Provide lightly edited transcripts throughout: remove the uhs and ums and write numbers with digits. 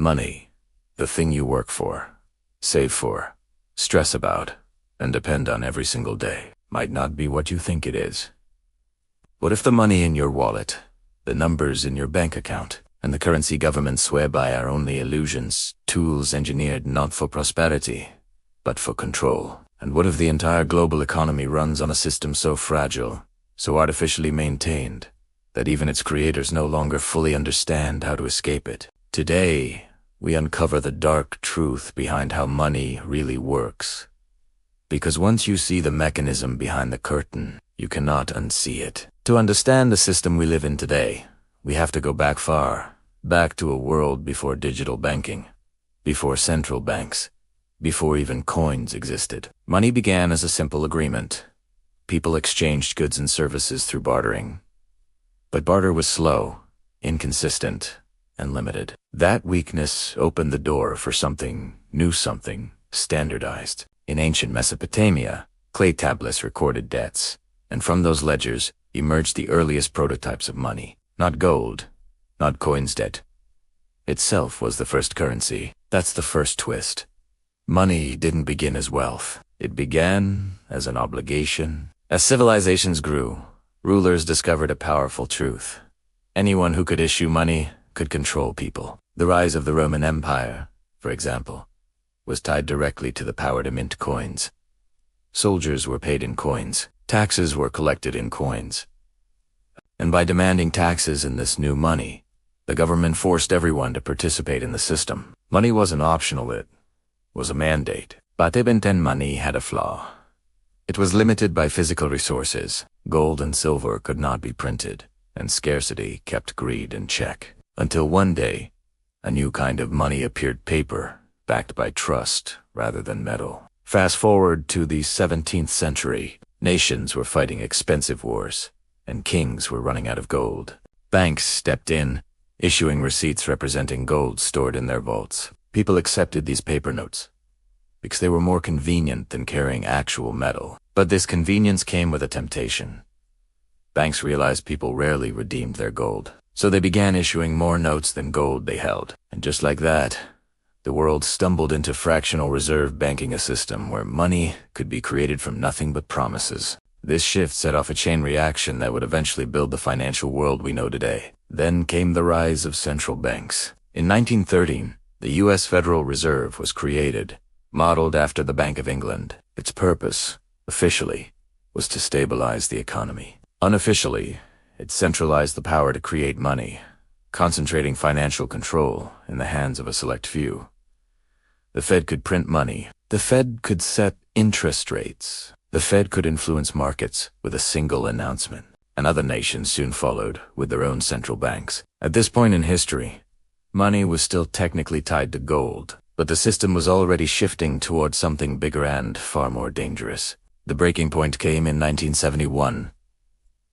Money, the thing you work for, save for, stress about, and depend on every single day, might not be what you think it is. What if the money in your wallet, the numbers in your bank account, and the currency governments swear by are only illusions, tools engineered not for prosperity, but for control? And what if the entire global economy runs on a system so fragile, so artificially maintained, that even its creators no longer fully understand how to escape it? Today, we uncover the dark truth behind how money really works. Because once you see the mechanism behind the curtain, you cannot unsee it. To understand the system we live in today, we have to go back far, back to a world before digital banking, before central banks, before even coins existed. Money began as a simple agreement. People exchanged goods and services through bartering. But barter was slow, inconsistent, and limited. That weakness opened the door for something new, something standardized. In ancient Mesopotamia, clay tablets recorded debts, and from those ledgers emerged the earliest prototypes of money. Not gold, not coins. Debt itself was the first currency. That's the first twist. Money didn't begin as wealth. It began as an obligation. As civilizations grew, rulers discovered a powerful truth. Anyone who could issue money could control people. The rise of the Roman Empire, for example, was tied directly to the power to mint coins. Soldiers were paid in coins. Taxes were collected in coins. And by demanding taxes in this new money, the government forced everyone to participate in the system. Money wasn't optional, it was a mandate. But even money had a flaw. It was limited by physical resources. Gold and silver could not be printed, and scarcity kept greed in check. Until one day, a new kind of money appeared: paper, backed by trust rather than metal. Fast forward to the 17th century. Nations were fighting expensive wars, and kings were running out of gold. Banks stepped in, issuing receipts representing gold stored in their vaults. People accepted these paper notes because they were more convenient than carrying actual metal. But this convenience came with a temptation. Banks realized people rarely redeemed their gold, so they began issuing more notes than gold they held. And just like that, the world stumbled into fractional reserve banking, a system where money could be created from nothing but promises. This shift set off a chain reaction that would eventually build the financial world we know today. Then came the rise of central banks. In 1913, the U.S. Federal Reserve was created, modeled after the Bank of England. Its purpose, officially, was to stabilize the economy. Unofficially, it centralized the power to create money, concentrating financial control in the hands of a select few. The Fed could print money. The Fed could set interest rates. The Fed could influence markets with a single announcement. And other nations soon followed with their own central banks. At this point in history, money was still technically tied to gold, but the system was already shifting towards something bigger and far more dangerous. The breaking point came in 1971.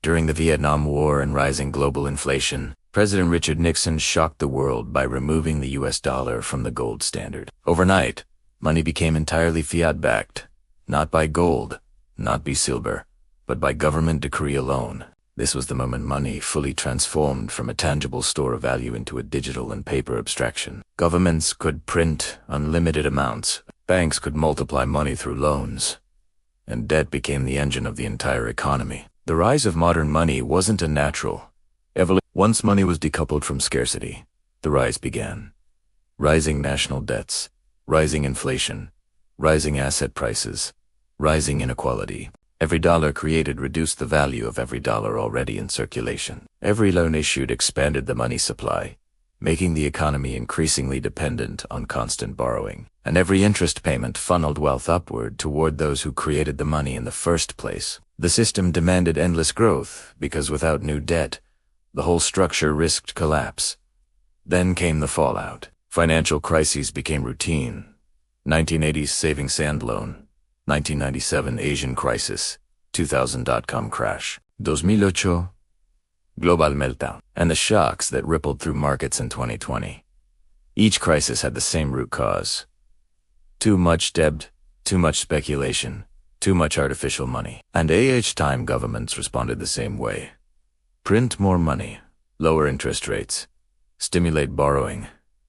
During the Vietnam War and rising global inflation, President Richard Nixon shocked the world by removing the US dollar from the gold standard. Overnight, money became entirely fiat-backed, not by gold, not by silver, but by government decree alone. This was the moment money fully transformed from a tangible store of value into a digital and paper abstraction. Governments could print unlimited amounts. Banks could multiply money through loans. And debt became the engine of the entire economy. The rise of modern money wasn't a natural evolution. Once money was decoupled from scarcity, the rise began. Rising national debts, rising inflation, rising asset prices, rising inequality. Every dollar created reduced the value of every dollar already in circulation. Every loan issued expanded the money supply, making the economy increasingly dependent on constant borrowing. And every interest payment funneled wealth upward toward those who created the money in the first place. The system demanded endless growth because without new debt, the whole structure risked collapse. Then came the fallout. Financial crises became routine. 1980s savings sand loan, 1997 Asian crisis, 2000 dot-com crash, 2008 global meltdown, and the shocks that rippled through markets in 2020. Each crisis had the same root cause. Too much debt, too much speculation, too much artificial money. And each time governments responded the same way. Print more money, lower interest rates, stimulate borrowing,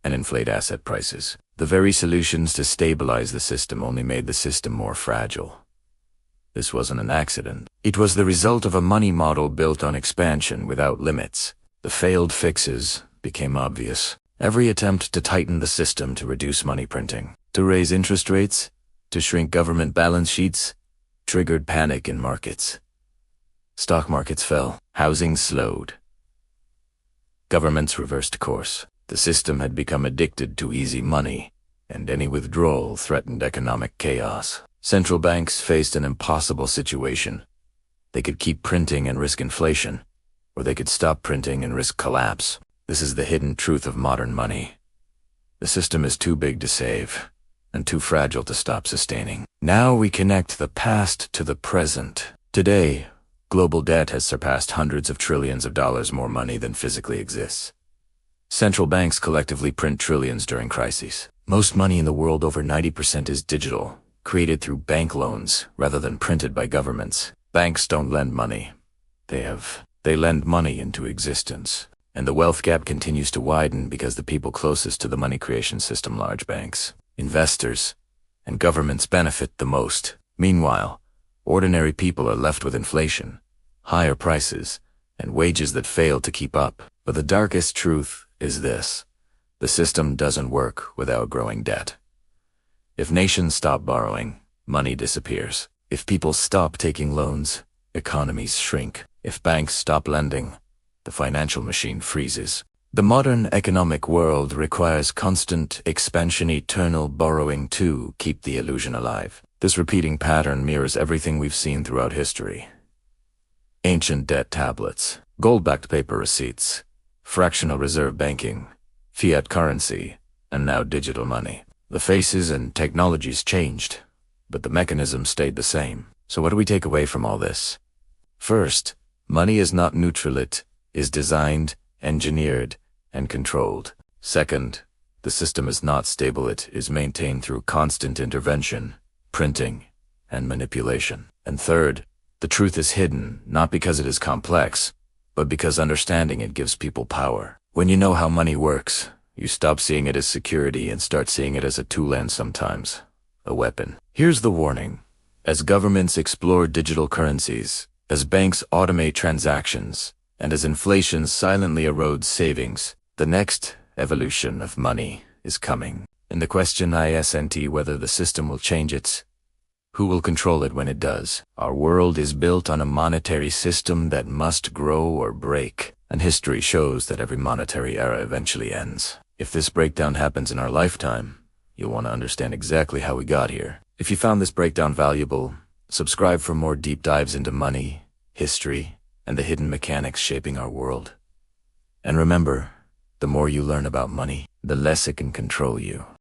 and inflate asset prices. The very solutions to stabilize the system only made the system more fragile. This wasn't an accident. It was the result of a money model built on expansion without limits. The failed fixes became obvious. Every attempt to tighten the system to reduce money printing, to raise interest rates, to shrink government balance sheets, triggered panic in markets. Stock markets fell. Housing slowed. Governments reversed course. The system had become addicted to easy money, and any withdrawal threatened economic chaos. Central banks faced an impossible situation. They could keep printing and risk inflation, or they could stop printing and risk collapse. This is the hidden truth of modern money. The system is too big to save, and too fragile to stop sustaining. Now we connect the past to the present. Today, global debt has surpassed hundreds of trillions of dollars more money than physically exists. Central banks collectively print trillions during crises. Most money in the world, over 90%, is digital, created through bank loans rather than printed by governments. Banks don't lend money. They lend money into existence. And the wealth gap continues to widen because the people closest to the money creation system, large banks, investors, and governments, benefit the most. Meanwhile, ordinary people are left with inflation, higher prices, and wages that fail to keep up. But the darkest truth is this: the system doesn't work without growing debt. If nations stop borrowing, money disappears. If people stop taking loans, economies shrink. If banks stop lending, the financial machine freezes. The modern economic world requires constant expansion, eternal borrowing to keep the illusion alive. This repeating pattern mirrors everything we've seen throughout history. Ancient debt tablets, gold-backed paper receipts, fractional reserve banking, fiat currency, and now digital money. The faces and technologies changed, but the mechanism stayed the same. So what do we take away from all this? First, money is not neutral. It is designed, engineered, and controlled. Second, the system is not stable. It is maintained through constant intervention, printing, and manipulation. And third, the truth is hidden, not because it is complex, but because understanding it gives people power. When you know how money works, you stop seeing it as security and start seeing it as a tool, and sometimes a weapon. Here's the warning. As governments explore digital currencies, as banks automate transactions, and as inflation silently erodes savings, the next evolution of money is coming. And the question isn't whether the system will change it. Who will control it when it does? Our world is built on a monetary system that must grow or break, and history shows that every monetary era eventually ends. If this breakdown happens in our lifetime, you'll want to understand exactly how we got here. If you found this breakdown valuable, subscribe for more deep dives into money, history, and the hidden mechanics shaping our world. And remember, the more you learn about money, the less it can control you.